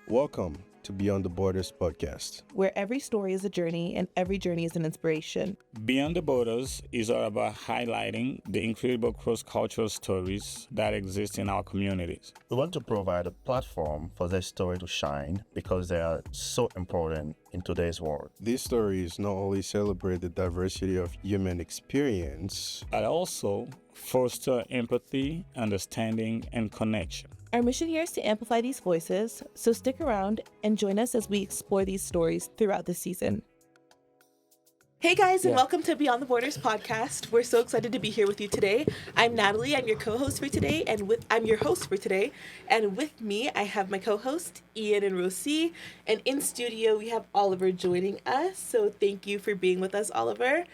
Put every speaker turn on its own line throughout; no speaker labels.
Welcome to Beyond the Borders podcast.
where every story is a journey and every journey is an inspiration.
Beyond the Borders is all about highlighting the incredible cross-cultural stories that exist in our communities.
We want to provide a platform for their story to shine because they are so important in today's world.
These stories not only celebrate the diversity of human experience,
But also foster empathy, understanding, and connection.
Our mission here is to amplify these voices, so stick around and join us as we explore these stories throughout the season. Hey guys, and welcome to Beyond the Borders podcast. We're so excited to be here with you today. I'm Natalie. I'm your co-host for today, I'm your host for today. And with me, I have my co-host Ian and Rosie. And in studio, we have Oliver joining us. So thank you for being with us, Oliver.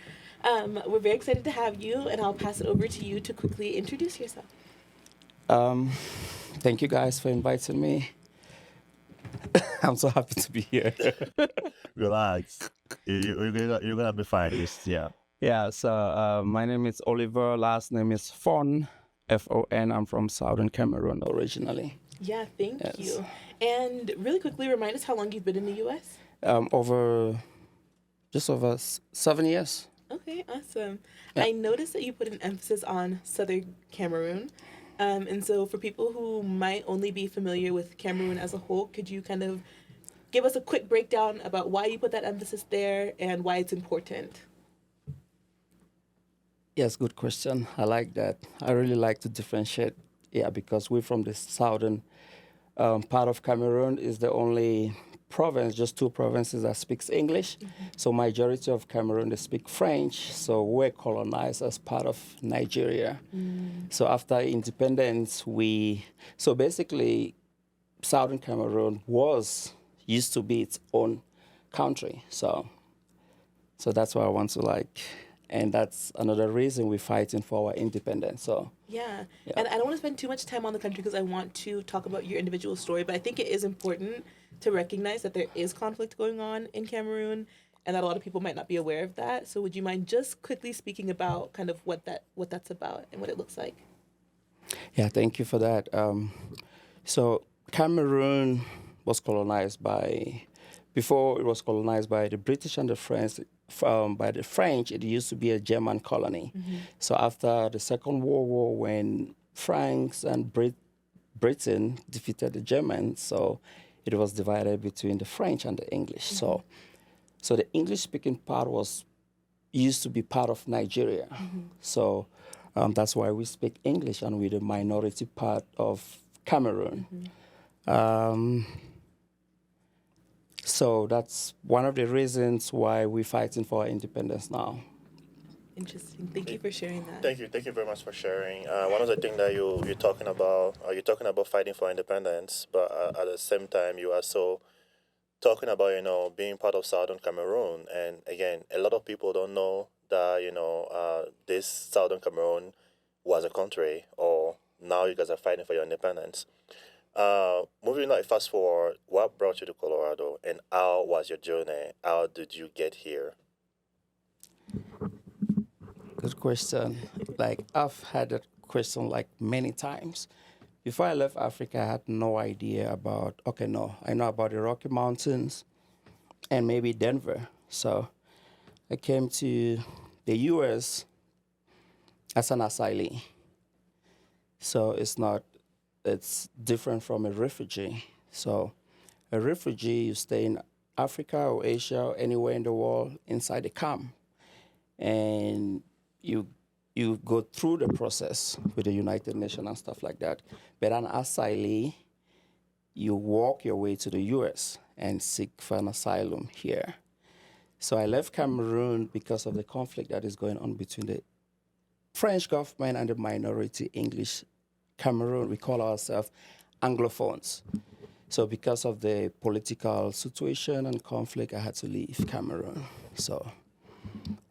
We're very excited to have you, and I'll pass it over to you to quickly introduce yourself.
Thank you guys for inviting me. I'm so happy to be here.
Relax. You're gonna be fine.
So my name is Oliver. Last name is Fon, Fon. I'm from Southern Cameroon originally.
Yeah, thank you. And really quickly, remind us how long you've been in the U.S.?
Just over 7 years.
Okay, awesome.
Yeah.
I noticed that you put an emphasis on Southern Cameroon. And so for people who might only be familiar with Cameroon as a whole, could you kind of give us a quick breakdown about why you put that emphasis there and why it's important?
Yes, good question. I like that. I really like to differentiate. Yeah, because we're from the southern part of Cameroon is the only province, just two provinces that speaks English. Mm-hmm. So majority of Cameroon, they speak French. So we're colonized as part of Nigeria. So after independence, so basically Southern Cameroon used to be its own country. So that's why I want to and that's another reason we're fighting for our independence.
Yeah. And I don't want to spend too much time on the country because I want to talk about your individual story, but I think it is important to recognize that there is conflict going on in Cameroon and that a lot of people might not be aware of that. So would you mind just quickly speaking about kind of what that's about and what it looks like?
Yeah, thank you for that. So Cameroon was colonized before it was colonized by the British and the French. By the French, it used to be a German colony. Mm-hmm. So after the Second World War, when France and Britain defeated the Germans, so it was divided between the French and the English. Mm-hmm. So the English-speaking part used to be part of Nigeria. Mm-hmm. So that's why we speak English, and we're the minority part of Cameroon. Mm-hmm. So that's one of the reasons why we're fighting for our independence now.
Interesting. Thank you for sharing that.
Thank you very much for sharing. One of the things that you're talking about fighting for independence, but at the same time you are also talking about being part of Southern Cameroon. And again, a lot of people don't know that this Southern Cameroon was a country, or now you guys are fighting for your independence. Moving fast forward, what brought you to Colorado, and how was your journey? How did you get here?
Good question. I've had that question many times. Before I left Africa, I had no idea about, I know about the Rocky Mountains and maybe Denver. So I came to the U.S. as an asylee. So it's different from a refugee. So a refugee, you stay in Africa or Asia or anywhere in the world inside a camp. And you go through the process with the United Nations and stuff like that. But an asylee, you walk your way to the U.S. and seek for an asylum here. So I left Cameroon because of the conflict that is going on between the French government and the minority English Cameroon. We call ourselves Anglophones. So because of the political situation and conflict, I had to leave Cameroon. So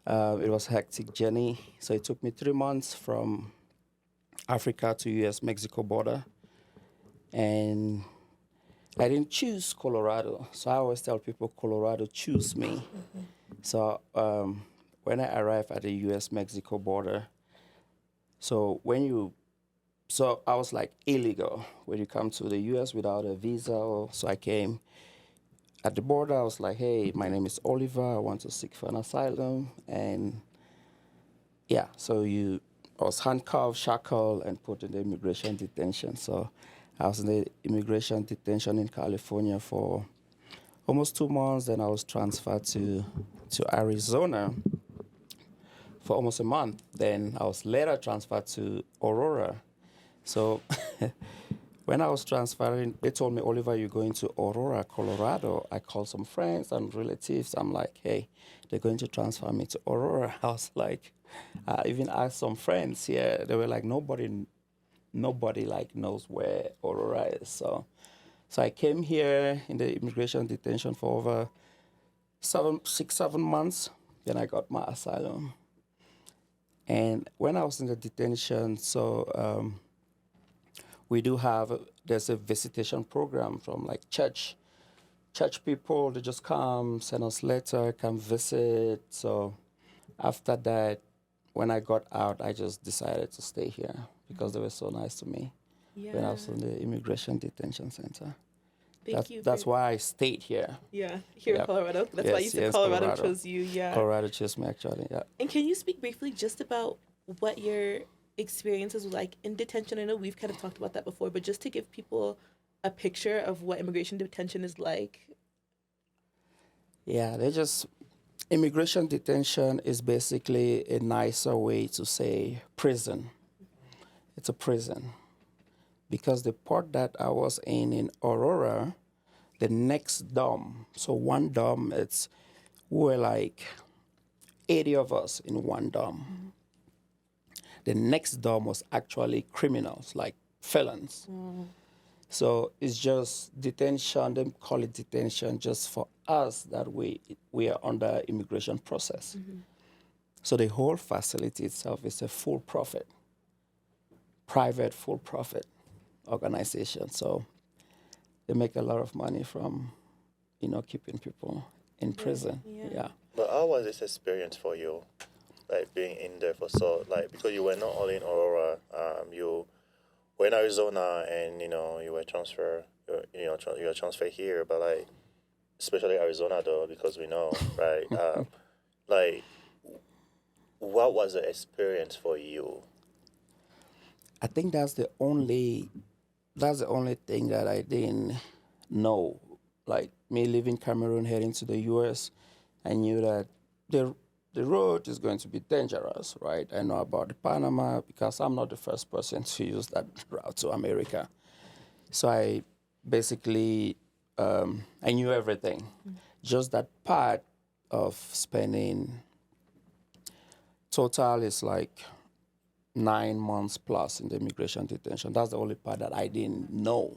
it was a hectic journey. So it took me 3 months from Africa to U.S Mexico border. And I didn't choose Colorado. So I always tell people Colorado choose me. Mm-hmm. So when I arrived at the U.S Mexico border, so when you So I was like illegal when you come to the U.S. without a visa. So I came at the border. I was like, hey, my name is Oliver. I want to seek for an asylum. And yeah, I was handcuffed, shackled, and put in the immigration detention. So I was in the immigration detention in California for almost 2 months. Then I was transferred to Arizona for almost a month. Then I was later transferred to Aurora. So when I was transferring, they told me, Oliver, you're going to Aurora, Colorado. I called some friends and relatives. I'm like, hey, they're going to transfer me to Aurora. I was like, I even asked some friends here. They were like, nobody like knows where Aurora is. So I came here in the immigration detention for over 7 months. Then I got my asylum. And when I was in the detention, there's a visitation program from like church people. They just come, send us letter, come visit. So after that, when I got out, I just decided to stay here because they were so nice to me when I was in the immigration detention center. That's why I stayed here.
Yeah, here in Colorado. That's why you said Colorado chose you. Yeah.
Colorado chose me, actually, yeah.
And can you speak briefly just about what your experiences were like in detention? I know we've kind of talked about that before, but just to give people a picture of what immigration detention is like.
Yeah, immigration detention is basically a nicer way to say prison. It's a prison. Because the part that I was in Aurora, the next dorm, so one dorm, we were like 80 of us in one dorm. Mm-hmm. The next dorm was actually criminals, like felons. Mm. So it's just detention. They call it detention just for us that we are under immigration process. Mm-hmm. So the whole facility itself is a private for-profit organization. So they make a lot of money from, keeping people in prison. Yeah.
But how was this experience for you, like being in there because you were not only in Aurora, you were in Arizona, and you were transferred, you were transferred here, but like especially Arizona though, because we know, right? Like, what was the experience for you?
I think that's the only thing that I didn't know. Like me leaving Cameroon, heading to the U.S., I knew that the road is going to be dangerous, right? I know about the Panama because I'm not the first person to use that route to America. So I basically, I knew everything. Mm-hmm. Just that part of spending, total is like 9 months plus in the immigration detention. That's the only part that I didn't know.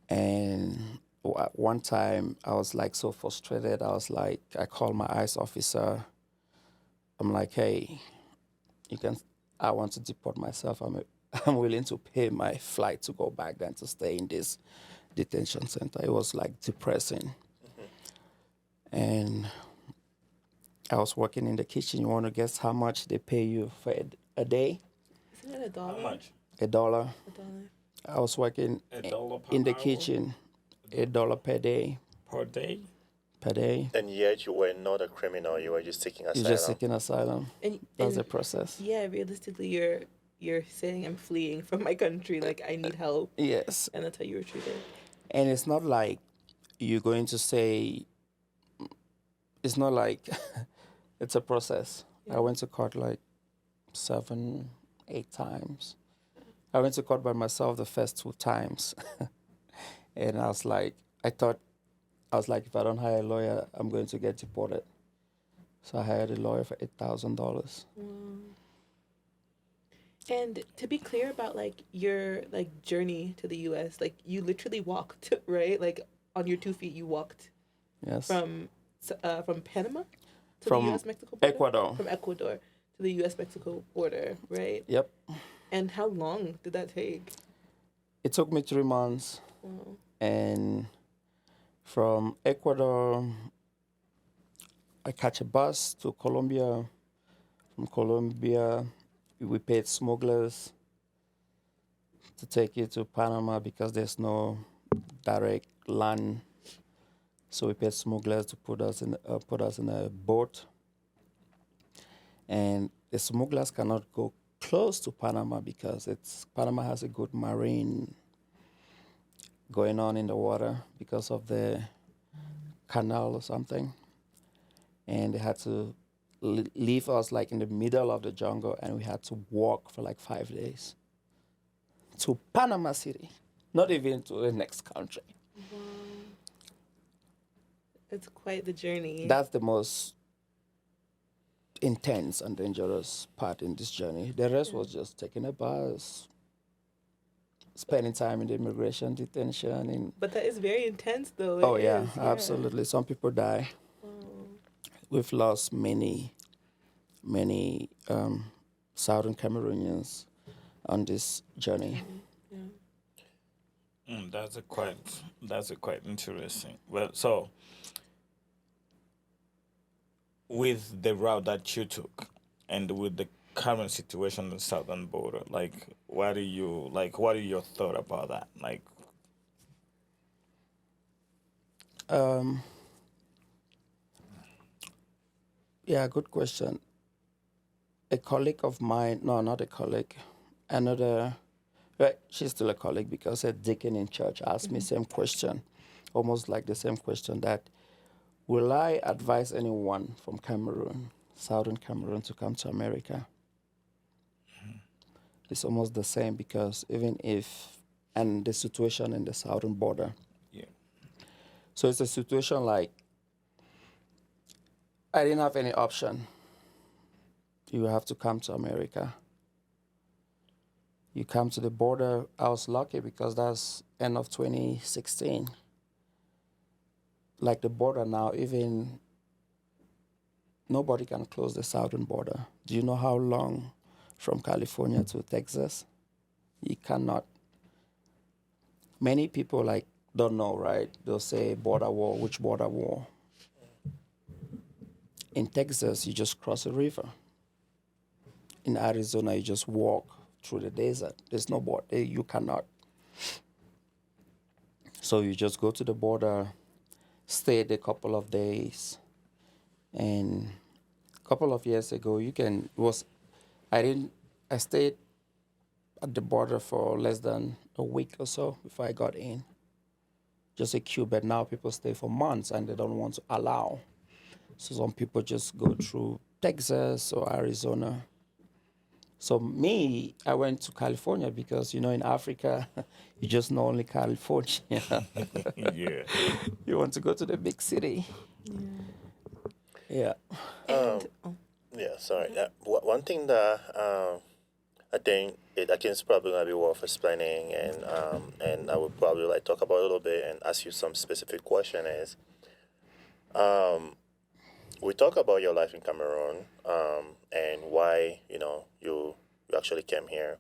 And one time I was like so frustrated. I called my ICE officer. I'm like, hey, I want to deport myself. I'm willing to pay my flight to go back then to stay in this detention center. It was like depressing. Mm-hmm. And I was working in the kitchen. You want to guess how much they pay you for a day?
Isn't it $1?
How much?
$1. I was working in the kitchen. $1 per day.
Per day?
Per day.
And yet you were not a criminal. You were just seeking asylum.
You're just seeking asylum. That's the process.
Yeah, realistically, you're saying I'm fleeing from my country. Like, I need help.
Yes.
And that's how you were treated.
And it's not like you're going to say, it's not like it's a process. Yeah. I went to court like 7, 8 times. I went to court by myself the first 2 times. And I was like, if I don't hire a lawyer, I'm going to get deported. So I hired a lawyer for $8,000.
Wow. And to be clear about like your like journey to the U.S., like you literally walked, right? Like on your 2 feet, you walked.
Yes.
From Panama to the U.S. Mexico border?
Ecuador.
From Ecuador to the U.S. Mexico border, right?
Yep.
And how long did that take?
It took me 3 months.
Wow.
And from Ecuador, I catch a bus to Colombia. From Colombia, we paid smugglers to take you to Panama because there's no direct land. So we paid smugglers to put us in a boat, and the smugglers cannot go close to Panama because Panama has a good marine going on in the water because of the canal or something, and they had to leave us like in the middle of the jungle, and we had to walk for like 5 days to Panama City, not even to the next country.
Wow. It's quite the journey.
That's the most intense and dangerous part in this journey. The rest was just taking a bus, spending time in the immigration detention.
But that is very intense, though.
Oh, yeah, absolutely. Some people die.
Wow.
We've lost many Southern Cameroonians on this journey.
Yeah.
That's a quite interesting. Well, so with the route that you took and with the current situation on the southern border, what are your thought about that?
Yeah, good question. A colleague of mine, no, not a colleague, another, right, she's still a colleague because a deacon in church asked me same question, almost like the same question that, will I advise anyone from Cameroon, Southern Cameroon, to come to America? It's almost the same because and the situation in the southern border.
Yeah.
So it's a situation like, I didn't have any option. You have to come to America. You come to the border. I was lucky because that's end of 2016. Like the border now, even nobody can close the southern border. Do you know how long from California to Texas? You cannot. Many people don't know, right? They'll say border wall. Which border wall? In Texas, you just cross a river. In Arizona, you just walk through the desert. There's no border. You cannot. So you just go to the border, stayed a couple of days, and a couple of years ago, I stayed at the border for less than a week or so before I got in. Just a queue, but now people stay for months and they don't want to allow. So some people just go through Texas or Arizona. So me, I went to California because, in Africa, you just know only California.
Yeah.
You want to go to the big city. Yeah.
Yeah, sorry. One thing that I think it's probably gonna be worth explaining, and I would probably talk about a little bit and ask you some specific question is, we talk about your life in Cameroon, and why you actually came here.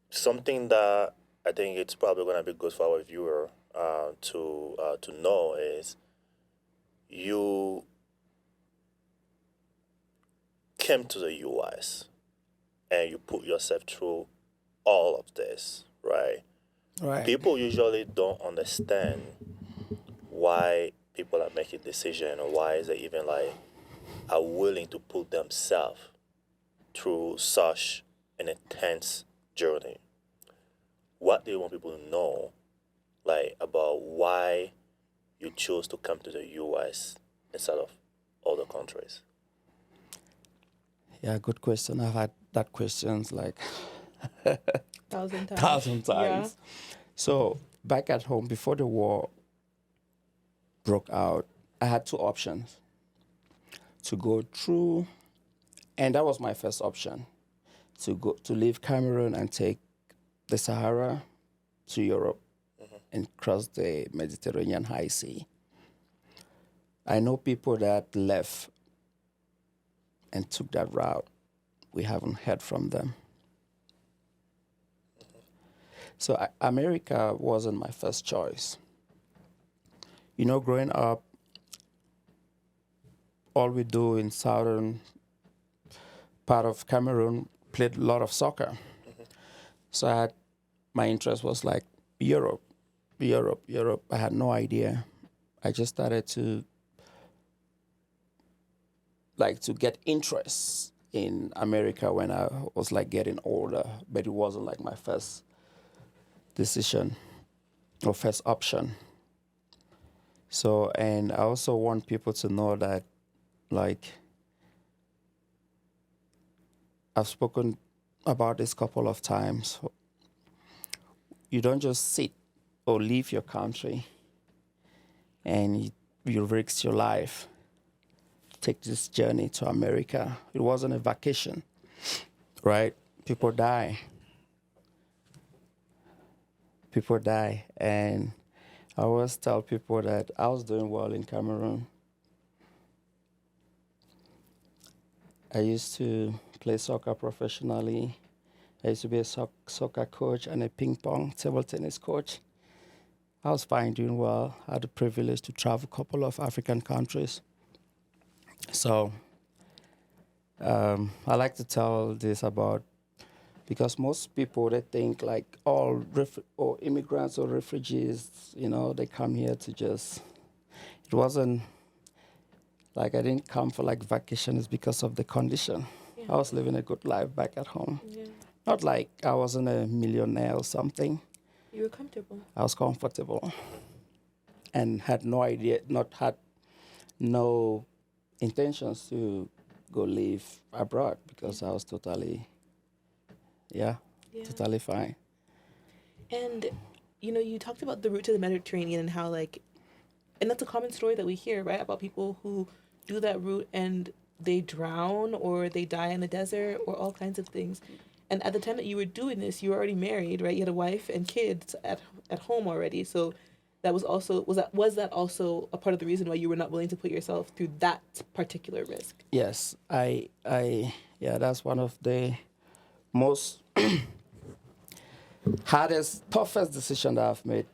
Something that I think it's probably gonna be good for our viewer to know is you came to the U.S. and you put yourself through all of this, right?
Right.
People usually don't understand why people are making decisions or why they even are willing to put themselves through such an intense journey. What do you want people to know, about why you chose to come to the U.S. instead of other countries?
Yeah, good question. I've had that questions
1,000 times.
1,000 times.
Yeah.
So back at home, before the war broke out, I had two options: to go through, and that was my first option, to leave Cameroon and take the Sahara to Europe and cross the Mediterranean High Sea. I know people that left and took that route. We haven't heard from them. So America wasn't my first choice. Growing up, all we do in southern part of Cameroon, played a lot of soccer. So my interest was like Europe. I had no idea. I just started to get interest in America when I was like getting older, but it wasn't like my first decision or first option. So, and I also want people to know that, like, I've spoken about this a couple of times. You don't just sit or leave your country and you risk your life. Take this journey to America. It wasn't a vacation, right? People die. And I always tell people that I was doing well in Cameroon. I used to play soccer professionally. I used to be a soccer coach and a ping pong table tennis coach. I was fine, doing well. I had the privilege to travel a couple of African countries. So I like to tell this about, because most people, they think like all or immigrants or refugees, they come here to just, it wasn't like I didn't come for like vacations because of the condition. Yeah. I was living a good life back at home. Yeah. Not like I wasn't a millionaire or something.
You were comfortable.
I was comfortable and had no intentions to go live abroad because I was totally fine.
And, you talked about the route to the Mediterranean and how, like, and that's a common story that we hear, right? About people who do that route and they drown or they die in the desert or all kinds of things. And at the time that you were doing this, you were already married, right? You had a wife and kids at home already. So that was that also a part of the reason why you were not willing to put yourself through that particular risk?
Yes, that's one of the most toughest decision that I've made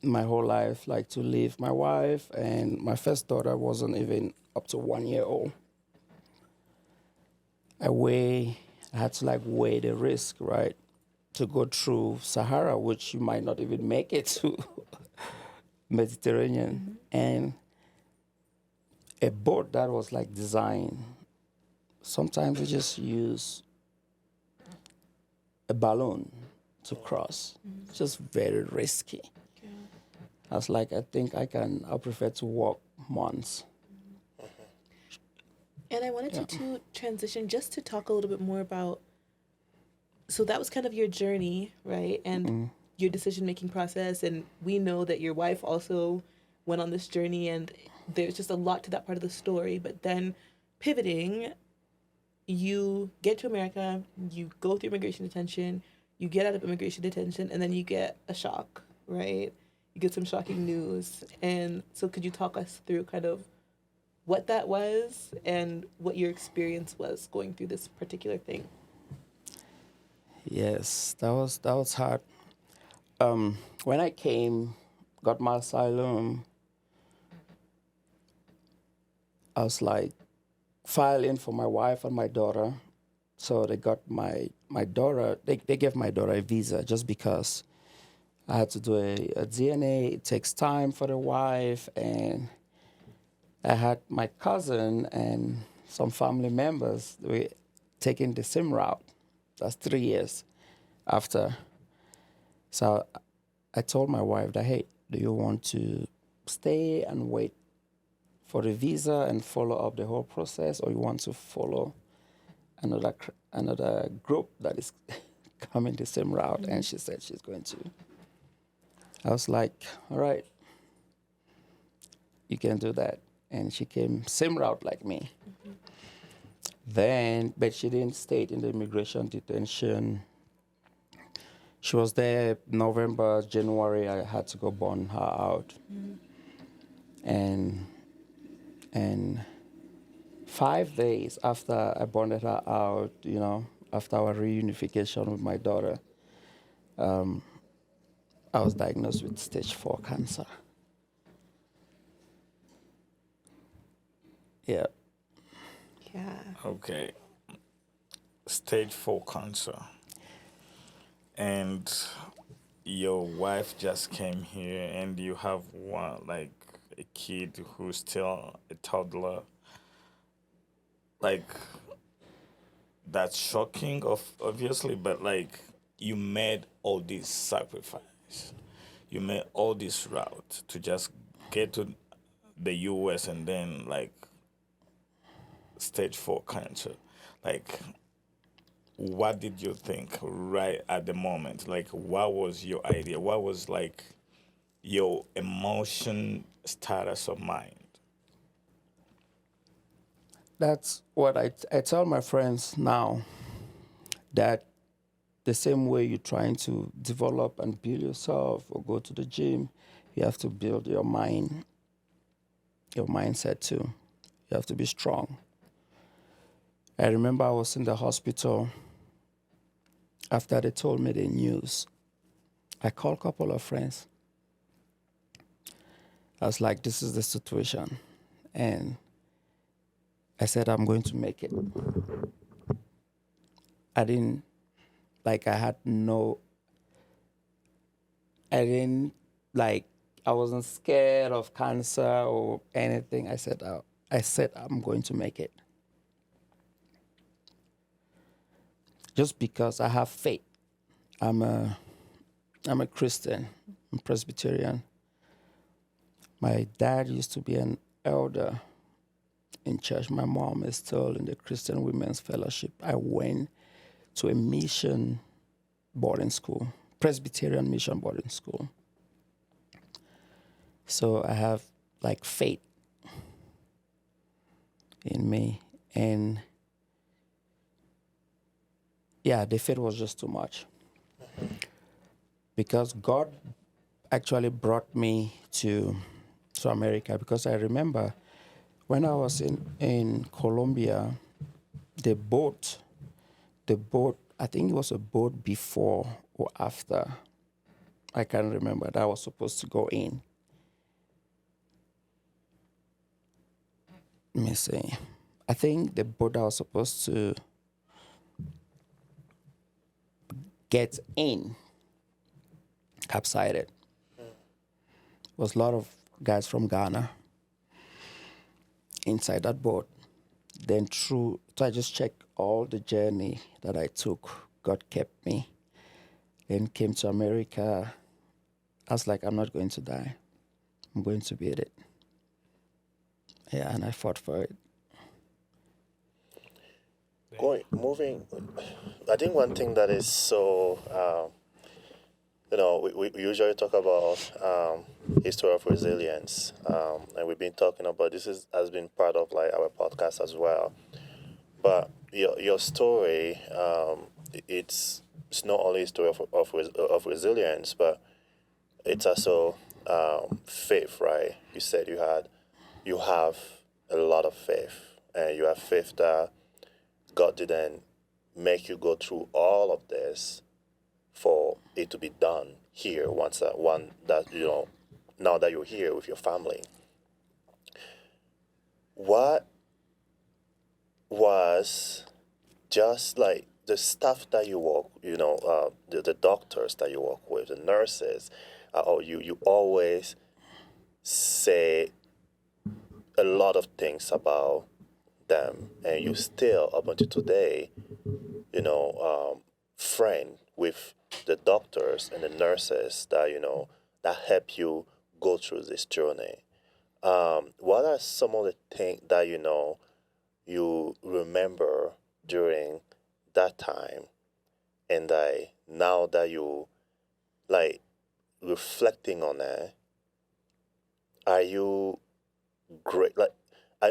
my whole life, like to leave my wife, and my first daughter wasn't even up to 1 year old. I had to weigh the risk, right, to go through Sahara, which you might not even make it to Mediterranean, and a boat that was designed. Sometimes we just use a balloon to cross. It's just very risky. Yeah. I was like, I think I'll prefer to walk months.
And I wanted to transition just to talk a little bit more about, so that was kind of your journey, right? And your decision-making process. And we know that your wife also went on this journey, and there's just a lot to that part of the story. But then pivoting, you get to America, you go through immigration detention, you get out of immigration detention, and then you get a shock, right? You get some shocking news. And so could you talk us through kind of what that was and what your experience was going through this particular thing?
Yes, that was hard. When I came, got my asylum, I was filing for my wife and my daughter. So they got my daughter, they gave my daughter a visa just because I had to do a DNA. It takes time for the wife, and I had my cousin and some family members were taking the same route. That's 3 years after. So I told my wife that, hey, do you want to stay and wait for the visa and follow up the whole process, or you want to follow another group that is coming the same route? And she said she's going to. I was like, all right, you can do that. And she came same route like me. But she didn't stay in the immigration detention. She was there November, January. I had to go bond her out. And 5 days after I bonded her out, after our reunification with my daughter, I was diagnosed with stage 4 cancer. Yeah.
Yeah.
Okay. stage 4 cancer, and your wife just came here, and you have one like a kid who's still a toddler. Like that's shocking, obviously, but like you made all this sacrifice, you made all this route to just get to the U.S. and then like stage 4 cancer. Like, what did you think right at the moment? Like, what was your idea? What was like your emotion status of mind?
That's what I tell my friends now, that the same way you're trying to develop and build yourself or go to the gym, you have to build your mind, your mindset too. You have to be strong. I remember I was in the hospital after they told me the news. I called a couple of friends. I was like, this is the situation. And I said, I'm going to make it. I didn't, like, I had no, I didn't, like, I wasn't scared of cancer or anything. I said, I'm going to make it. Just because I have faith. I'm a Christian. I'm Presbyterian. My dad used to be an elder in church. My mom is still in the Christian Women's Fellowship. I went to a mission boarding school, Presbyterian mission boarding school. So I have like faith in me. And yeah, the faith was just too much. Because God actually brought me to America, because I remember when I was in Colombia, the boat, I think it was a boat before or after, I can't remember, that I was supposed to go in. Let me see. I think the boat I was supposed to get in capsized. Was a lot of guys from Ghana inside that boat. Then so I just checked all the journey that I took. God kept me. Then came to America. I was like, I'm not going to die. I'm going to beat it. Yeah, and I fought for it.
Moving, I think one thing that is so, we usually talk about history of resilience, and we've been talking about has been part of like our podcast as well. But your story, it's not only a story of resilience, but it's also faith, right? You said you have a lot of faith, and you have faith that God didn't make you go through all of this for it to be done here now that you're here with your family. What was just like the staff that you work, the doctors that you work with, the nurses, or you always say a lot of things about them, and you still up until today, friend with the doctors and the nurses that help you go through this journey. What are some of the things that you remember during that time, and now that you like reflecting on it, are you great? Like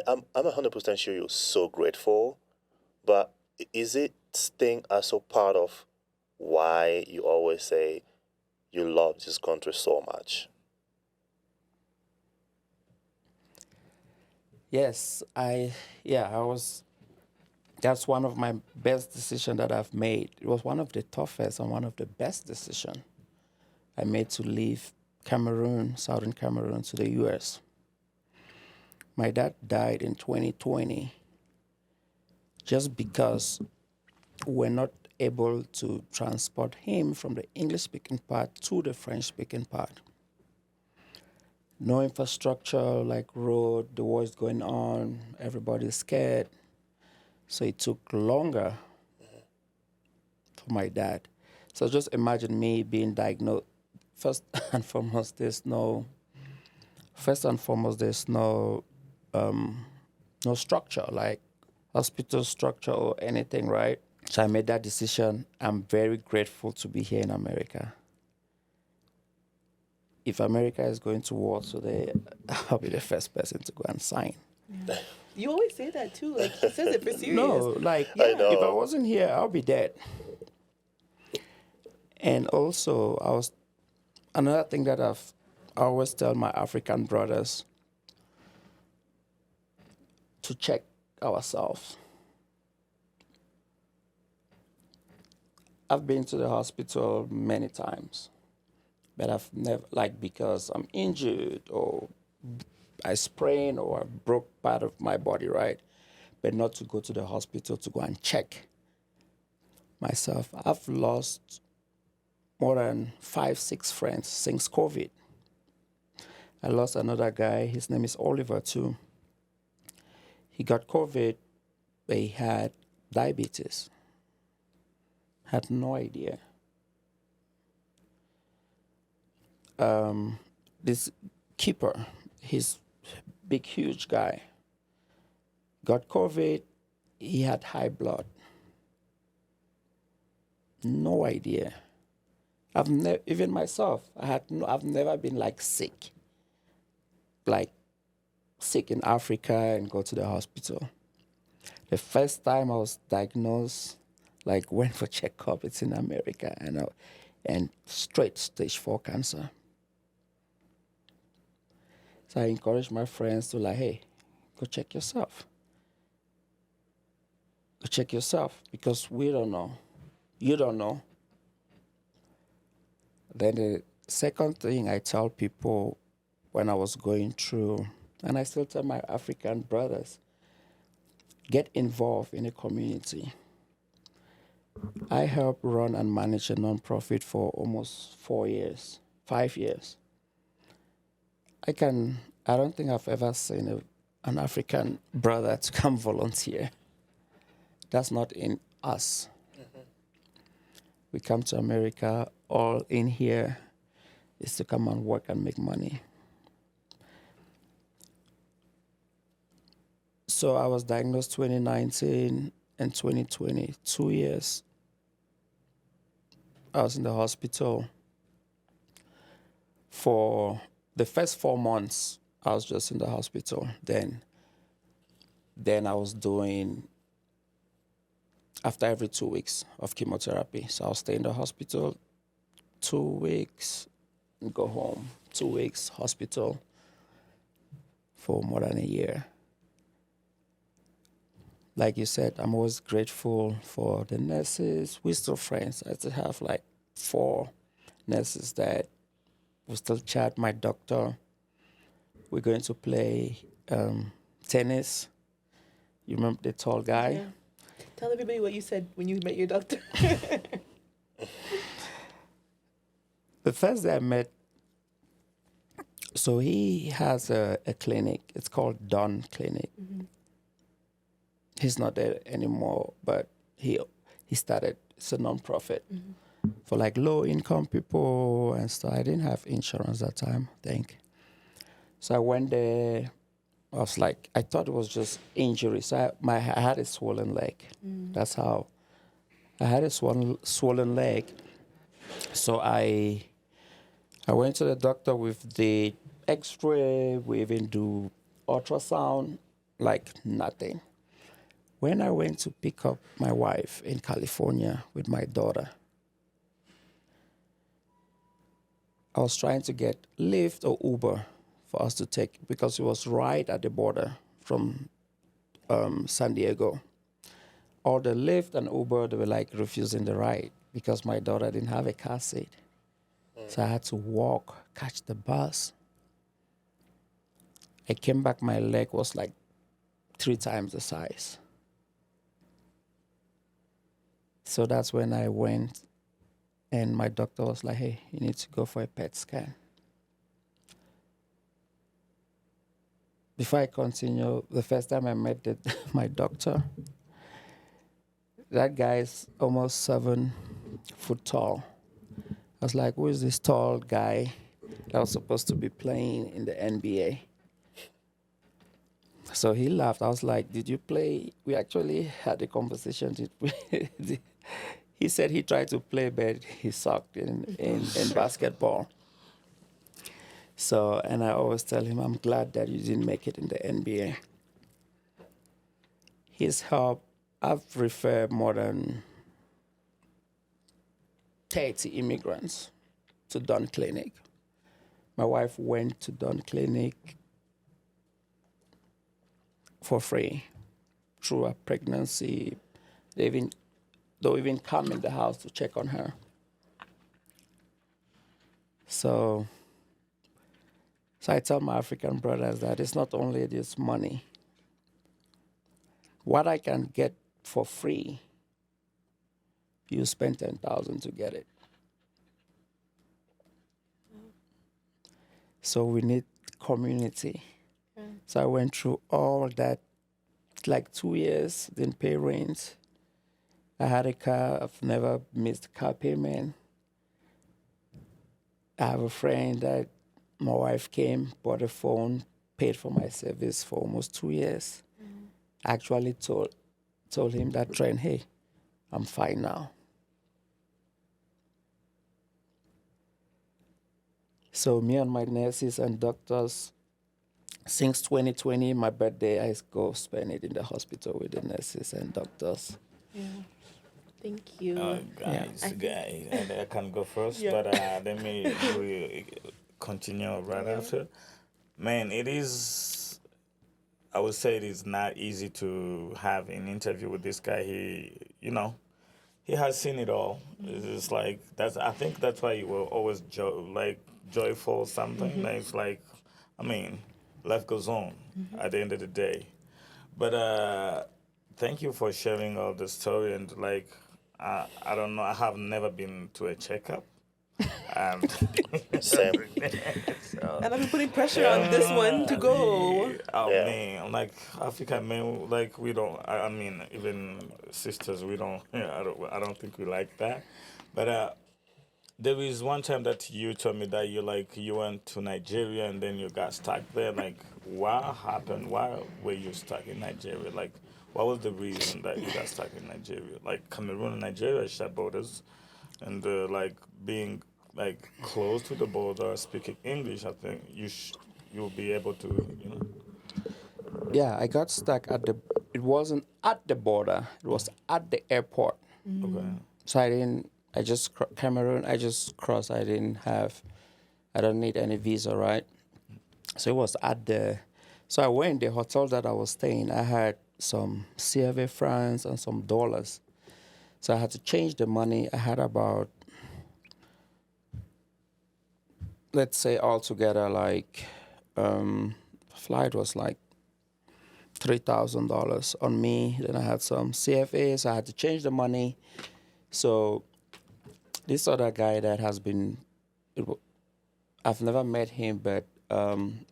I'm 100% sure you're so grateful, but is it staying also part of why you always say you love this country so much?
Yes, that's one of my best decisions that I've made. It was one of the toughest and one of the best decisions I made, to leave Cameroon, Southern Cameroon, to the U.S. My dad died in 2020 just because we're not able to transport him from the English-speaking part to the French-speaking part. No infrastructure like road, the war is going on, everybody's scared. So it took longer for my dad. So just imagine me being diagnosed. First and foremost, there's no no structure, like hospital structure or anything, right? So I made that decision. I'm very grateful to be here in America. If America is going to war today, I'll be the first person to go and sign.
You always say that too. Like he says it for serious.
No, like
I know.
if I wasn't here, I'll be dead. And also, another thing that I always tell my African brothers to check ourselves. I've been to the hospital many times, but I've never, like, because I'm injured or I sprained or I broke part of my body, right? But not to go to the hospital to go and check myself. I've lost more than 5-6 friends since COVID. I lost another guy, his name is Oliver too. He got COVID, but he had diabetes. Had no idea. This keeper, he's big, huge guy, got COVID. He had high blood. No idea. Even myself, I've never been like sick in Africa and go to the hospital. The first time I was diagnosed, like went for checkup, it's in America, and straight stage 4 cancer. So I encourage my friends to like, hey, go check yourself. Go check yourself because we don't know. You don't know. Then the second thing I tell people when I was going through, and I still tell my African brothers, get involved in a community. I helped run and manage a nonprofit for almost 5 years. I don't think I've ever seen an African brother to come volunteer. That's not in us. We come to America, all in here is to come and work and make money. So I was diagnosed 2019 and 2020, 2 years. I was in the hospital. For the first 4 months, I was just in the hospital. Then I was doing, after every 2 weeks of chemotherapy. So I'll stay in the hospital 2 weeks and go home. 2 weeks, hospital for more than a year. Like you said, I'm always grateful for the nurses. We're still friends. I still have like 4 nurses that we still chat. My doctor, we're going to play tennis. You remember the tall guy?
Yeah. Tell everybody what you said when you met your doctor.
The first day I met, so he has a clinic. It's called Dawn Clinic. Mm-hmm. He's not there anymore, but he started, it's a non-profit for like low-income people and stuff. I didn't have insurance that time, I think. So I went there. I was like, I thought it was just injury. So I had a swollen leg. That's how I had a swollen leg. So I went to the doctor with the X-ray. We even do ultrasound, like nothing. When I went to pick up my wife in California with my daughter, I was trying to get Lyft or Uber for us to take because it was right at the border from San Diego. All the Lyft and Uber, they were like refusing the ride because my daughter didn't have a car seat. So I had to walk, catch the bus. I came back, my leg was like 3 times the size. So that's when I went, and my doctor was like, hey, you need to go for a PET scan. Before I continue, the first time I met my doctor, that guy is almost 7 foot tall. I was like, who is this tall guy that was supposed to be playing in the NBA? So he laughed. I was like, did you play? We actually had a conversation. He said he tried to play, but he sucked in basketball. So, and I always tell him, I'm glad that you didn't make it in the NBA. His help, I've referred more than 30 immigrants to Dunn Clinic. My wife went to Dunn Clinic for free through her pregnancy. They'll even come in the house to check on her. So I tell my African brothers that it's not only this money. What I can get for free, you spend 10,000 to get it. So we need community. So I went through all that, like 2 years, didn't pay rent. I had a car, I've never missed car payment. I have a friend that my wife came, bought a phone, paid for my service for almost 2 years. I actually told him that train, hey, I'm fine now. So me and my nurses and doctors, since 2020, my birthday, I go spend it in the hospital with the nurses and doctors.
Yeah. Thank you.
Guys, and I can go first,
Yeah.
but let me continue right after. Man, it is, I would say it is not easy to have an interview with this guy. He has seen it all. It's like, I think that's why you were always joyful something. Like, it's like, I mean, life goes on at the end of the day. But thank you for sharing all the story. And like, I don't know, I have never been to a checkup.
Same.
And I've been putting pressure on this one to go.
Oh
Yeah.
man, like African men, like we don't. I mean, even sisters, we don't. I don't think we like that. But there is one time that you told me that you went to Nigeria and then you got stuck there. Like, what happened? Why were you stuck in Nigeria? Like, what was the reason that you got stuck in Nigeria? Like, Cameroon and Nigeria share borders, and like being like close to the border, speaking English, I think you'll be able to.
Yeah, I got stuck it wasn't at the border, it was at the airport.
Okay.
So Cameroon, I just crossed. I don't need any visa, right? So it was so I went, the hotel that I was staying, I had some CFA francs and some dollars. So I had to change the money. I had about, let's say altogether, like, flight was like $3,000 on me. Then I had some CFAs. I had to change the money. So this other guy that has been, I've never met him, but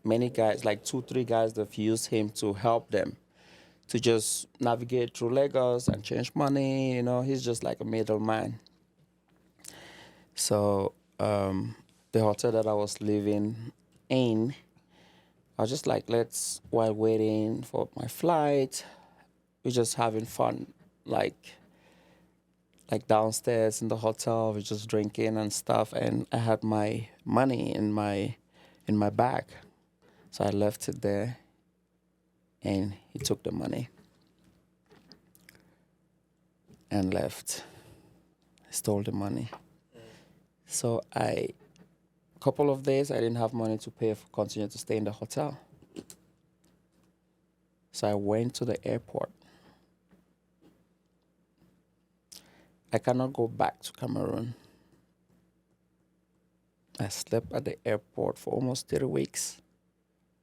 many guys, like 2-3 guys, that have used him to help them to just navigate through Lagos and change money. He's just like a middleman. So the hotel that I was living in, I was just like, while waiting for my flight, we're just having fun, like downstairs in the hotel, we're just drinking and stuff. And I had my money in my bag. So I left it there, and he took the money and left. He stole the money. So couple of days, I didn't have money to continue to stay in the hotel. So I went to the airport. I cannot go back to Cameroon. I slept at the airport for almost 3 weeks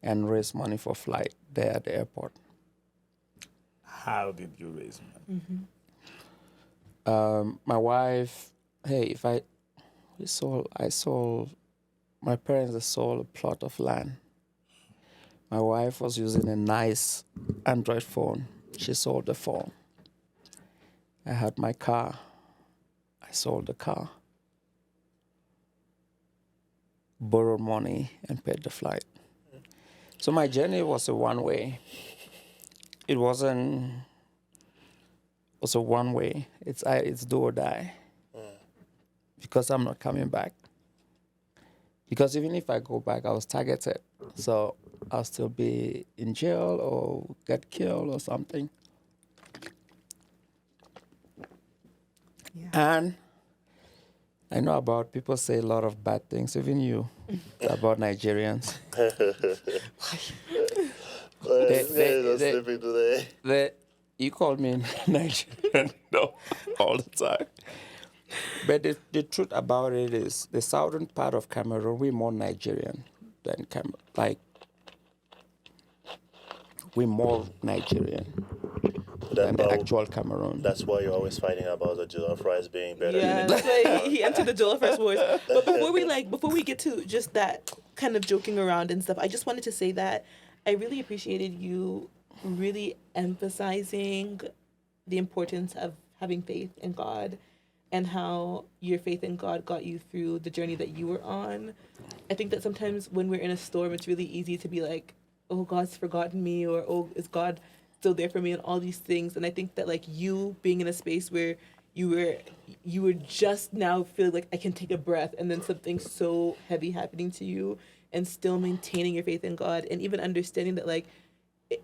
and raised money for flight there at the airport.
How did you raise money?
My wife, hey, I sold, my parents they sold a plot of land. My wife was using a nice Android phone. She sold the phone. I had my car. I sold the car. Borrowed money and paid the flight. So my journey was a one way. It wasn't. It was a one way. It's do or die. Because I'm not coming back. Because even if I go back, I was targeted. So I'll still be in jail or get killed or something.
Yeah.
And I know about people say a lot of bad things, even you, about Nigerians.
Sleeping today.
You call me Nigerian all the time. But the truth about it is, the southern part of Cameroon, we're more Nigerian than we're more Nigerian than the actual Cameroon.
That's why you're always fighting about the jollof rice being better.
Yeah,
than
that's why he entered the jollof rice wars. But before we get to just that kind of joking around and stuff, I just wanted to say that I really appreciated you really emphasizing the importance of having faith in God and how your faith in God got you through the journey that you were on. I think that sometimes when we're in a storm, it's really easy to be like, oh, God's forgotten me, or oh, is God still there for me, and all these things. And I think that like you being in a space where you were just now feeling like I can take a breath, and then something so heavy happening to you, and still maintaining your faith in God, and even understanding that like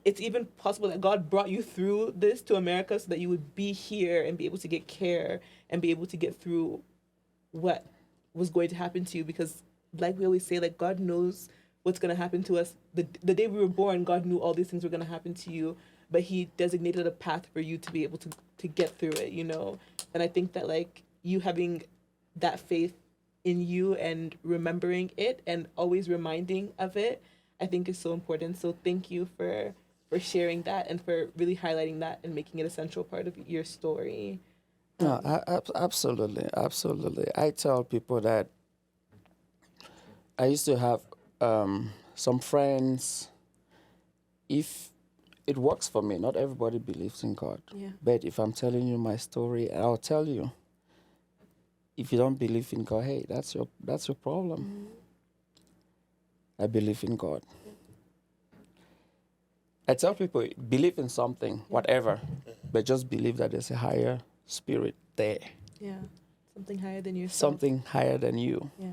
it's even possible that God brought you through this to America so that you would be here and be able to get care and be able to get through what was going to happen to you. Because like we always say, like God knows what's going to happen to us. The day we were born, God knew all these things were going to happen to you, but he designated a path for you to be able to get through it, you know? And I think that like you having that faith in you and remembering it and always reminding of it, I think is so important. So thank you for sharing that and for really highlighting that and making it a central part of your story.
No, absolutely, absolutely. I tell people that I used to have some friends. If it works for me, not everybody believes in God.
Yeah.
But if I'm telling you my story, I'll tell you. If you don't believe in God, hey, that's your problem.
Mm-hmm.
I believe in God. I tell people, believe in something, whatever, but just believe that there's a higher spirit there.
Yeah. Something higher than yourself.
Something higher than you.
Yeah.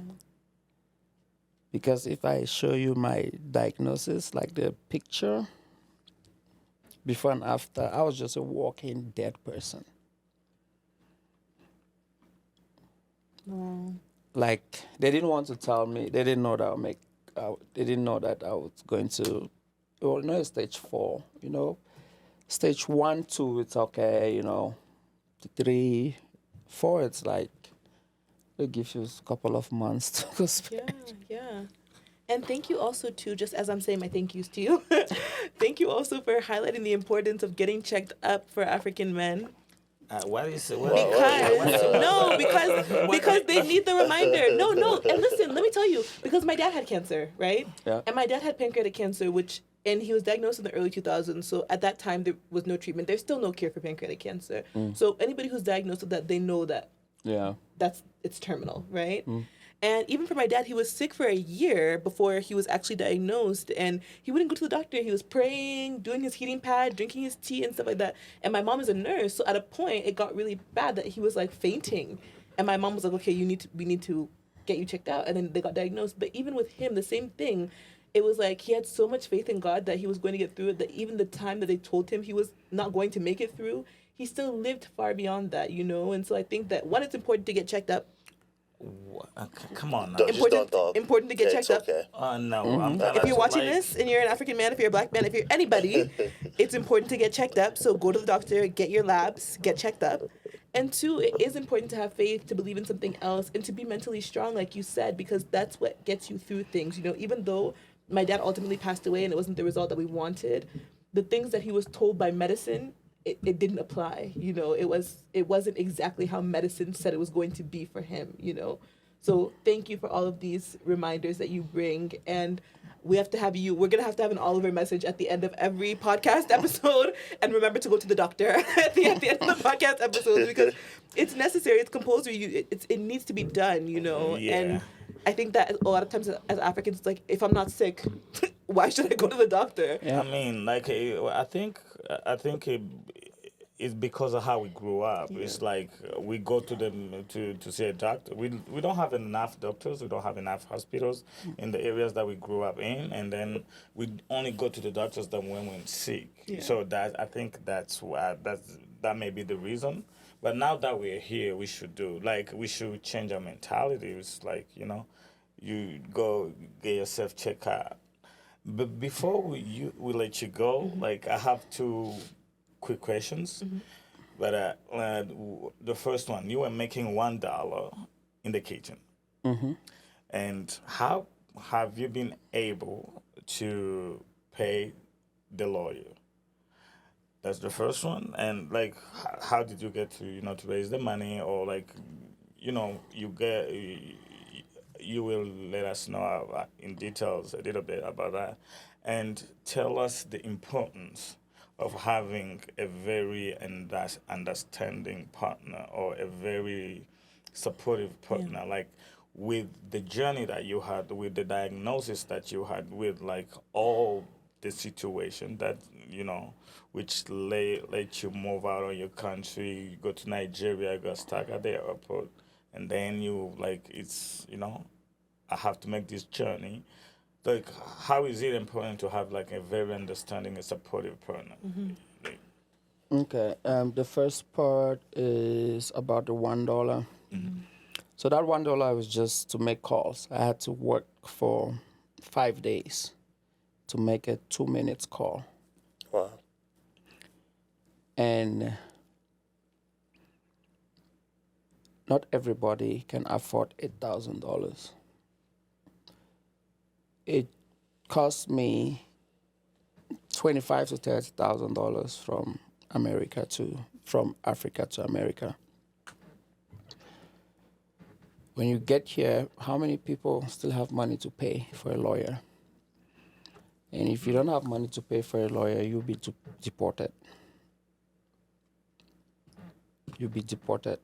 Because if I show you my diagnosis, like the picture, before and after, I was just a walking dead person.
Wow.
Like, they didn't want to tell me, they didn't know that they didn't know that I was going to, well, no, stage 4, you know. Stage 1, 2, it's okay, you know. 3, 4, it's like, they give you a couple of months to go spend.
Yeah. And thank you also too, just as I'm saying my thank yous to you, thank you also for highlighting the importance of getting checked up for African men.
What is it?
Because they need the reminder. No, and listen, let me tell you, because my dad had cancer, right?
Yeah.
And my dad had pancreatic cancer, and he was diagnosed in the early 2000s. So at that time, there was no treatment. There's still no cure for pancreatic cancer. So anybody who's diagnosed with that, they know that it's terminal, right? And even for my dad, he was sick for a year before he was actually diagnosed, and he wouldn't go to the doctor. He was praying, doing his heating pad, drinking his tea and stuff like that. And my mom is a nurse, so at a point it got really bad that he was like fainting. And my mom was like, "Okay, we need to get you checked out." And then they got diagnosed. But even with him, the same thing. It was like he had so much faith in God that he was going to get through it, that even the time that they told him he was not going to make it through, he still lived far beyond that, you know? And so I think that, one, it's important to get checked up.
Come on now.
Important to get checked up.
Okay.
No.
If you're watching this and you're an African man, if you're a black man, if you're anybody, it's important to get checked up. So go to the doctor, get your labs, get checked up. And 2, it is important to have faith, to believe in something else, and to be mentally strong, like you said, because that's what gets you through things. You know, even though my dad ultimately passed away and it wasn't the result that we wanted, the things that he was told by medicine it didn't apply. It wasn't exactly how medicine said it was going to be for him. So thank you for all of these reminders that you bring. And we're going to have an Oliver message at the end of every podcast episode. And remember to go to the doctor at the end of the podcast episodes, because it's necessary. It's compulsory. It needs to be done.
Yeah.
And I think that a lot of times as Africans, it's like, if I'm not sick, why should I go to the doctor?
Yeah.
I mean, like, I think it's because of how we grew up.
Yeah.
It's like we go to them to see a doctor. We don't have enough doctors. We don't have enough hospitals in the areas that we grew up in, and then we only go to the doctors when we're sick.
Yeah.
So I think that's why that may be the reason. But now that we're here, we should change our mentality. It's like, you go get yourself checked out. But before we let you go, like, I have two quick questions. But the first one, you were making $1 in the kitchen. And how have you been able to pay the lawyer? That's the first one. And like, how did you get to raise the money, or like, you will let us know in details a little bit about that, and tell us the importance of having a very understanding partner, or a very supportive partner, like with the journey that you had, with the diagnosis that you had, with like all the situation that which let you move out of your country, you go to Nigeria, got stuck at the airport, and then you like I have to make this journey. Like, how is it important to have like a very understanding and supportive partner? Like,
Okay. The first part is about the $1. So that $1 was just to make calls. I had to work for 5 days to make a 2 minutes call.
Wow.
And not everybody can afford $8,000. It cost me $25,000 to $30,000 from Africa to America. When you get here, how many people still have money to pay for a lawyer? And if you don't have money to pay for a lawyer, you'll be deported. You'll be deported.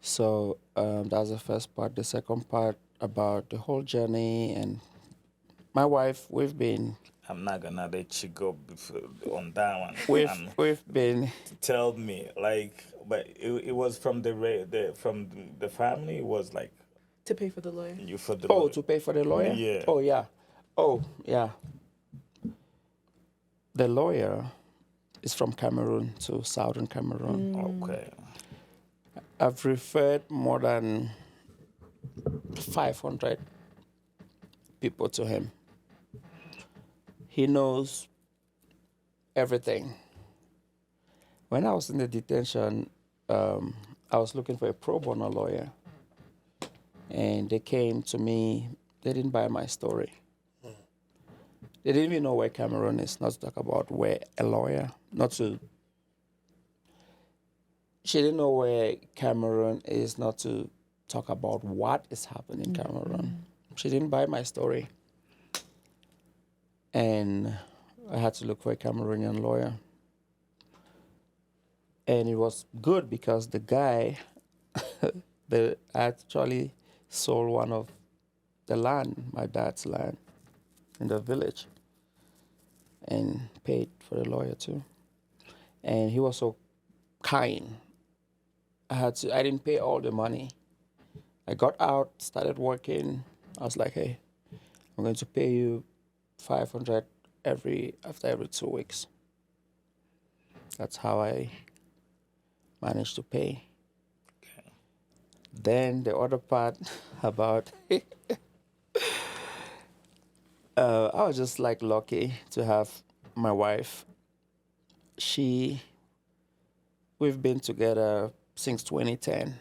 So that's the first part. The second part about the whole journey, and my wife,
I'm not gonna let you go on that one.
we've been.
Tell me, like, but it was from from the family. It was like
To pay for the lawyer.
you for the
Oh, to pay for the lawyer?
Yeah.
Oh, yeah. Oh, yeah. The lawyer is from Cameroon, to Southern Cameroon.
Okay.
I've referred more than 500 people to him. He knows everything. When I was in the detention, I was looking for a pro bono lawyer. And they came to me. They didn't buy my story. They didn't even know where Cameroon is, not to talk about where a lawyer, she didn't know where Cameroon is, not to talk about what is happening in Cameroon. She didn't buy my story. And I had to look for a Cameroonian lawyer. And it was good because the guy actually sold one of the land, my dad's land, in the village, and paid for the lawyer too. And he was so kind. I didn't pay all the money. I got out, started working. I was like, hey, I'm going to pay you $500 after every 2 weeks. That's how I managed to pay. Then the other part about I was just like lucky to have my wife. We've been together since 2010.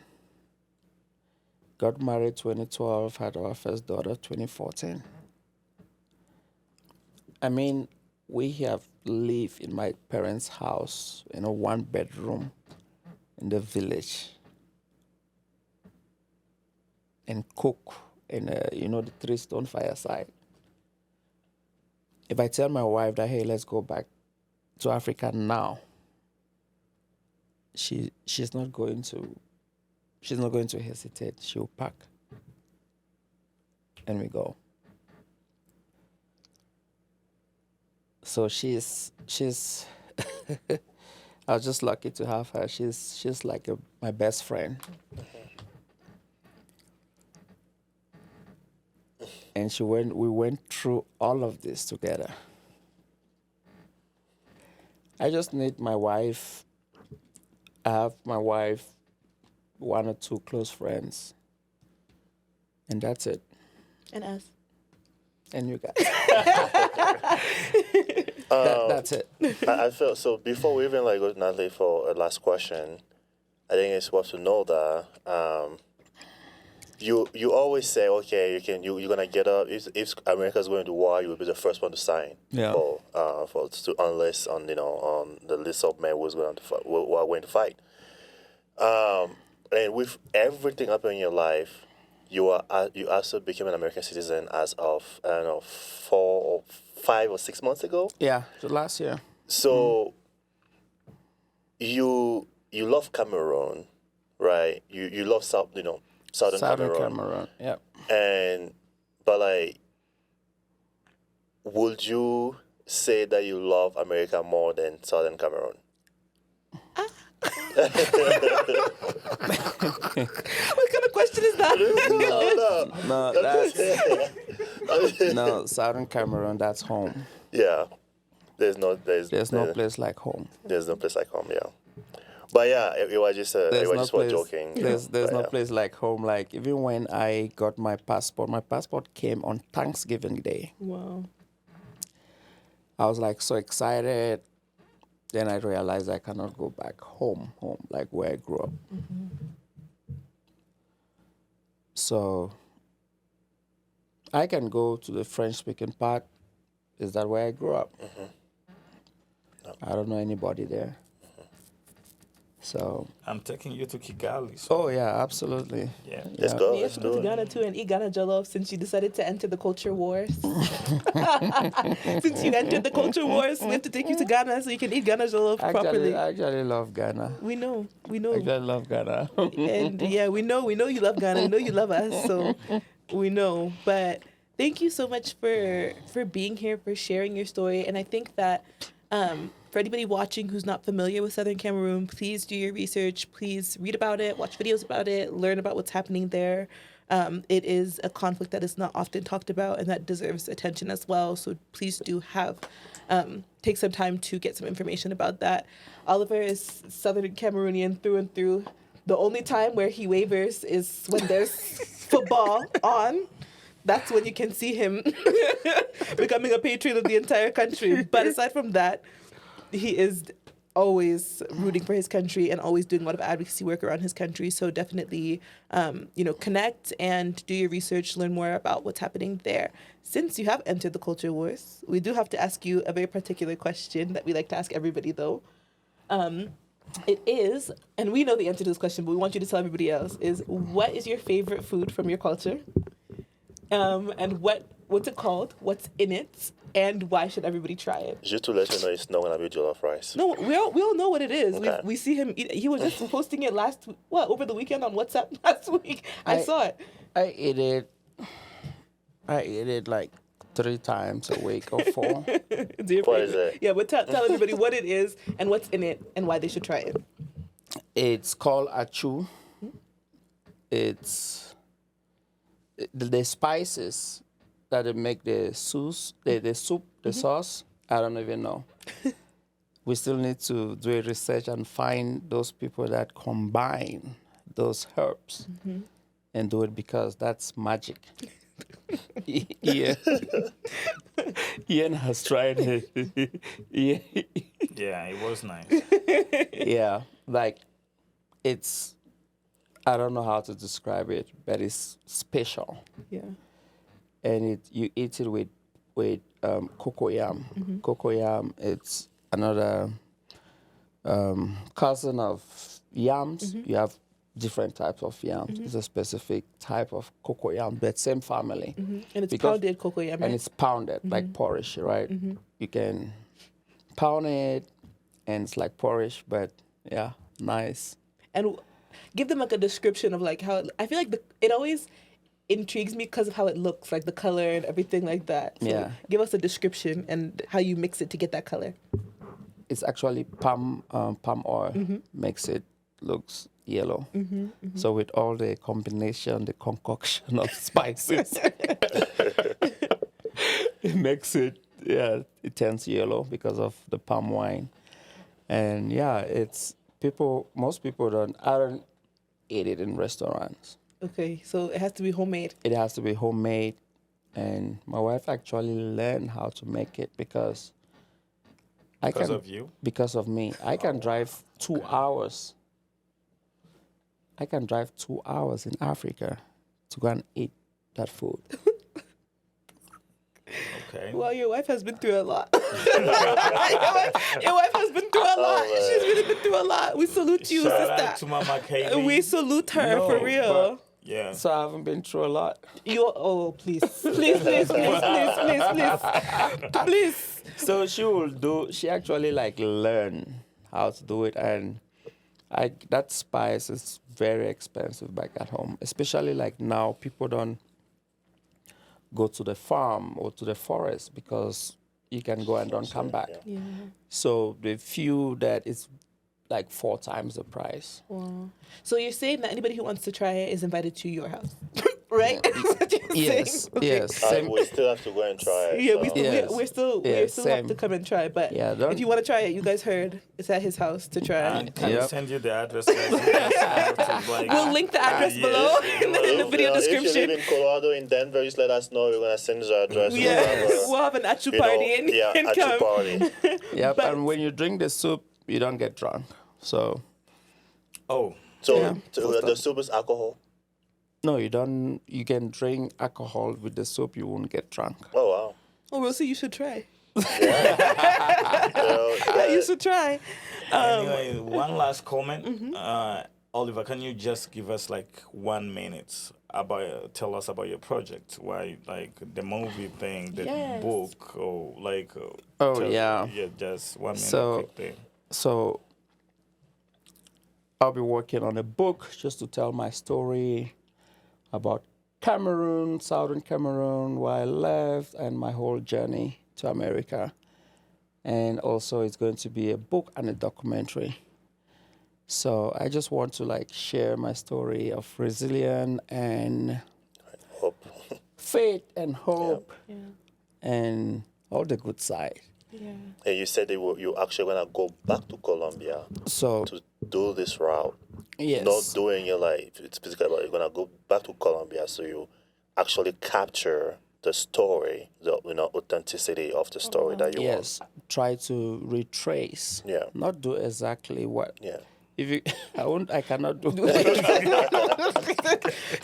Got married 2012, had our first daughter 2014. I mean, we have live in my parents' house in a 1 bedroom in the village and cook in a, the 3-stone fireside. If I tell my wife that, hey, let's go back to Africa now, she's not going to hesitate. She'll pack and we go. So she's I was just lucky to have her. She's like my best friend. And we went through all of this together. I just need my wife. I have my wife, 1 or 2 close friends, and that's it.
And us.
And you guys. That's it.
I feel so. Before we even go to Natalie for a last question, I think it's worth to know that you always say, okay, you're gonna get up if America's going to war, you will be the first one to sign.
Yeah.
To enlist on the list of men who are going to fight. And with everything up in your life, you also became an American citizen as of 5 or 6 months ago.
Yeah, so last year.
So you love Cameroon, right? You love Southern Cameroon.
Yeah.
But would you say that you love America more than Southern Cameroon?
What kind of question is that?
No, Southern Cameroon, that's home.
Yeah. There's no
place like home.
There's no place like home, yeah. But yeah, it was just joking.
There's no place like home. Like even when I got my passport came on Thanksgiving Day.
Wow.
I was so excited. Then I realized I cannot go back home, like where I grew up.
Mm-hmm.
So I can go to the French-speaking part. Is that where I grew up?
Mm-hmm. No.
I don't know anybody there. So
I'm taking you to Kigali. So.
Oh yeah, absolutely.
Yeah.
Let's go.
We have to go to Ghana too and eat Ghana jollof since you decided to enter the culture wars. Since you entered the culture wars, we have to take you to Ghana so you can eat Ghana jollof properly.
I actually love Ghana.
We know.
I actually love Ghana.
And yeah, we know you love Ghana. We know you love us, so we know. But thank you so much for being here, for sharing your story. And I think that for anybody watching who's not familiar with Southern Cameroon, please do your research. Please read about it, watch videos about it, learn about what's happening there. It is a conflict that is not often talked about and that deserves attention as well. So please do take some time to get some information about that. Oliver is Southern Cameroonian through and through. The only time where he wavers is when there's football on. That's when you can see him becoming a patriot of the entire country. But aside from that, he is always rooting for his country and always doing a lot of advocacy work around his country. So definitely, connect and do your research, learn more about what's happening there. Since you have entered the culture wars, we do have to ask you a very particular question that we like to ask everybody, though. It is, and we know the answer to this question, but we want you to tell everybody else, is what is your favorite food from your culture? And what's it called? What's in it? And why should everybody try it?
Just to let you know, it's not gonna be jollof rice.
No, we all know what it is.
Okay.
We see him eat it. He was just posting it over the weekend on WhatsApp last week. I saw it.
I eat it like 3 times a week or 4.
What is it?
Yeah, but tell everybody what it is and what's in it and why they should try it.
It's called achu. It's the spices that they make the soup, the sauce. I don't even know. We still need to do a research and find those people that combine those herbs and do it, because that's magic. Yeah. Ian has tried it. Yeah.
Yeah, it was nice.
Yeah, it's, I don't know how to describe it, but it's special.
Yeah.
And you eat it with with cocoyam. Cocoyam, it's another cousin of yams. You have different types of yams. It's a specific type of cocoyam, but same family.
And it's
Because-
pounded cocoyam,
And
right?
it's pounded like porridge, right? You can pound it, and it's like porridge, but yeah, nice.
And give them like a description of like how I feel like it always intrigues me because of how it looks, like the color and everything like that. So
Yeah.
give us a description and how you mix it to get that color.
It's actually palm oil makes it looks yellow. So with all the combination, the concoction of spices, it makes it it turns yellow because of the palm wine. And yeah, it's most people I don't eat it in restaurants.
Okay, so it has to be homemade.
It has to be homemade, and my wife actually learned how to make it because
Because of you?
because of me. I can drive 2 hours. I can drive 2 hours in Africa to go and eat that food.
Okay.
Well, your wife has been through a lot. your wife has been through a lot. She's really been through a lot. We salute you,
Shout out
sister.
to Mama Katie.
We salute her
No,
for real.
Yeah.
So I haven't been through a lot.
Please, please.
So she actually like learn how to do it, and that spice is very expensive back at home, especially like now people don't go to the farm or to the forest because you can go and don't come back.
Yeah.
So the few that is like 4 times the price.
Wow. So you're saying that anybody who wants to try it is invited to your house, right? That's what you're
Yes,
saying? Okay.
yes. Same,
We still have to go and try it.
Yeah,
so.
Yes.
we still
Yeah,
have
same.
to come and try. But
Yeah, don't-
if you want to try it, you guys heard it's at his house to try.
Can we
Yep.
send you the address? Guys? You just have to, like,
We'll link the address
yeah.
below in the video
If you
description.
live in Colorado, in Denver, just let us know. We're going to send you the address.
Yeah, we'll have an achu party and
achu
come.
party.
yep.
But-
And when you drink the soup, you don't get drunk. So
Oh,
So,
Yeah.
the soup is alcohol?
no, you don't. You can drink alcohol with the soup. You won't get drunk.
Oh, wow.
Oh, Rosie, you should try.
Well,
Yeah, you should try.
anyway, one last comment. Oliver, can you just give us like 1 minute tell us about your project? Why, like the movie thing, the
Yes.
book, or like?
Yeah.
Yeah, just 1 minute
So-
quick thing.
So I'll be working on a book just to tell my story about Cameroon, Southern Cameroon, where I left, and my whole journey to America. And also, it's going to be a book and a documentary. So I just want to like share my story of resilience and
hope.
faith and hope
Yeah,
and all the good side.
yeah.
And you said you actually going to go back to Colombia
So
to do this route.
yes,
Not doing it like it's basically about you're going to go back to Colombia so you actually capture the story, the authenticity of the story that you
yes, try to retrace.
Yeah.
Not do exactly what.
want. Yeah.
If you, I cannot do.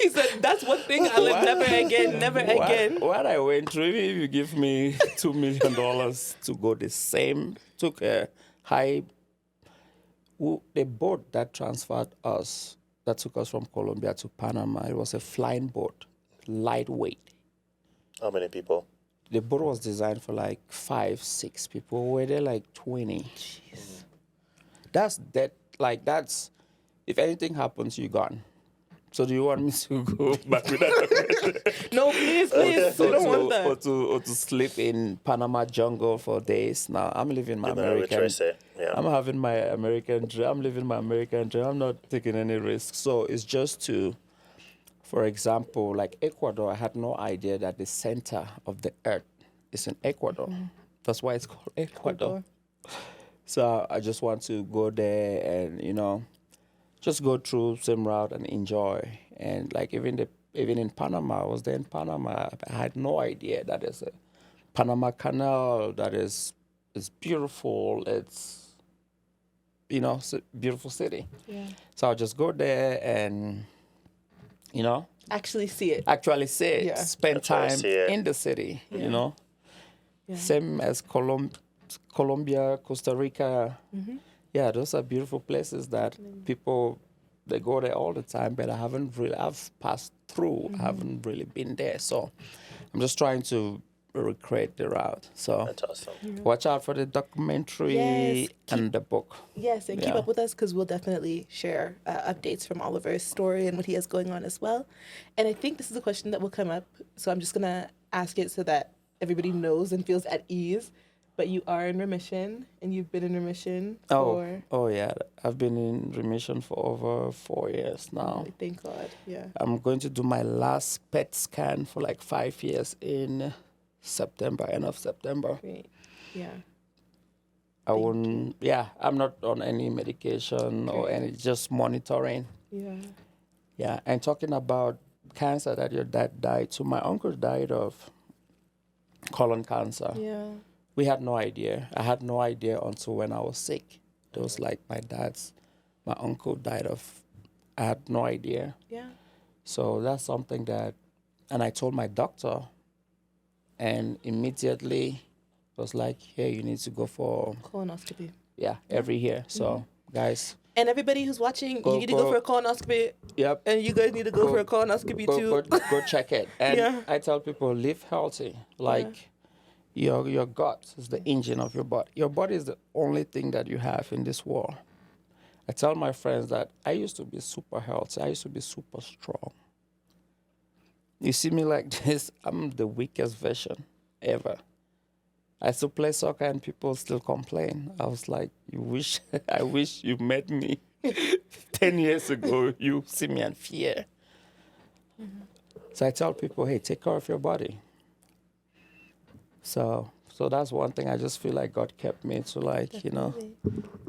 He said, that's one thing I'll never again, never again.
What I went through, even if you give me $2 million to go took a high, the boat that transferred us, that took us from Colombia to Panama, it was a flying boat, lightweight.
How many people?
The boat was designed for like 5-6 people. We were there like 20.
Jeez.
That's that. Like that's, if anything happens, you're gone. So do you want me to go back with that?
No, please, please. We don't want that.
or to sleep in Panama jungle for days? Now I'm living my
You're gonna
American.
retrace it. Yeah.
I'm having my American dream. I'm living my American dream. I'm not taking any risks. So it's just to, for example, like Ecuador. I had no idea that the center of the earth is in Ecuador. That's why it's called Ecuador. So I just want to go there and, just go through same route and enjoy. And like even in Panama, I was there in Panama. I had no idea that there's a Panama Canal that is beautiful. It's it's a beautiful city.
Yeah.
So I'll just go there and
Actually see it.
actually see it,
Yeah.
spend
Actually
time
see it.
in the city,
Yeah.
Same as Colombia, Costa Rica. Yeah, those are beautiful places that people, they go there all the time, but I've passed through, I haven't really been there. So I'm just trying to recreate the route. So
That's awesome.
watch out for the documentary
Yes,
and the book.
Yes, and keep
Yeah.
up with us because we'll definitely share updates from Oliver's story and what he has going on as well. And I think this is a question that will come up, so I'm just going to ask it so that everybody knows and feels at ease. But you are in remission, and you've been in remission for...
Oh yeah, I've been in remission for over 4 years now.
Thank God, yeah.
I'm going to do my last PET scan for like 5 years in September, end of September.
Great, yeah.
I'm not on any medication or any, just monitoring.
Yeah.
Yeah, and talking about cancer that your dad died to, my uncle died of colon cancer.
Yeah.
We had no idea. I had no idea until when I was sick. It was like my uncle died of, I had no idea.
Yeah.
So that's something that, and I told my doctor, and immediately was like, hey, you need to go for
Colonoscopy.
every year. So guys,
and everybody who's watching, you need to go for a colonoscopy.
Yep.
And you guys need to go for a colonoscopy too.
Go check it. And
Yeah.
I tell people, live healthy. Like your gut is the engine of your body. Your body is the only thing that you have in this world. I tell my friends that I used to be super healthy. I used to be super strong. You see me like this, I'm the weakest version ever. I still play soccer and people still complain. I was like, I wish you met me 10 years ago. You see me and fear. So I tell people, hey, take care of your body. So that's one thing. I just feel like God kept me to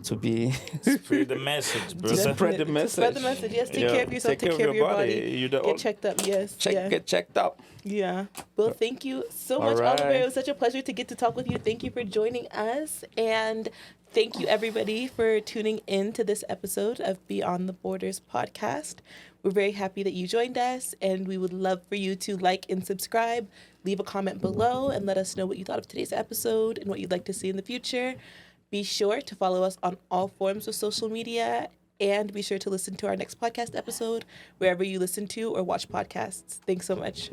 to be...
Spread the message, brother.
Spread the message.
Spread the message. Yes, take care of yourself. Take care of your body. Get checked up. Yes.
Get checked up.
Yeah. Well, thank you so much,
right.
Oliver. It was such a pleasure to get to talk with you. Thank you for joining us. And thank you, everybody, for tuning in to this episode of Beyond the Borders podcast. We're very happy that you joined us, and we would love for you to like and subscribe, leave a comment below, and let us know what you thought of today's episode and what you'd like to see in the future. Be sure to follow us on all forms of social media, and be sure to listen to our next podcast episode wherever you listen to or watch podcasts. Thanks so much.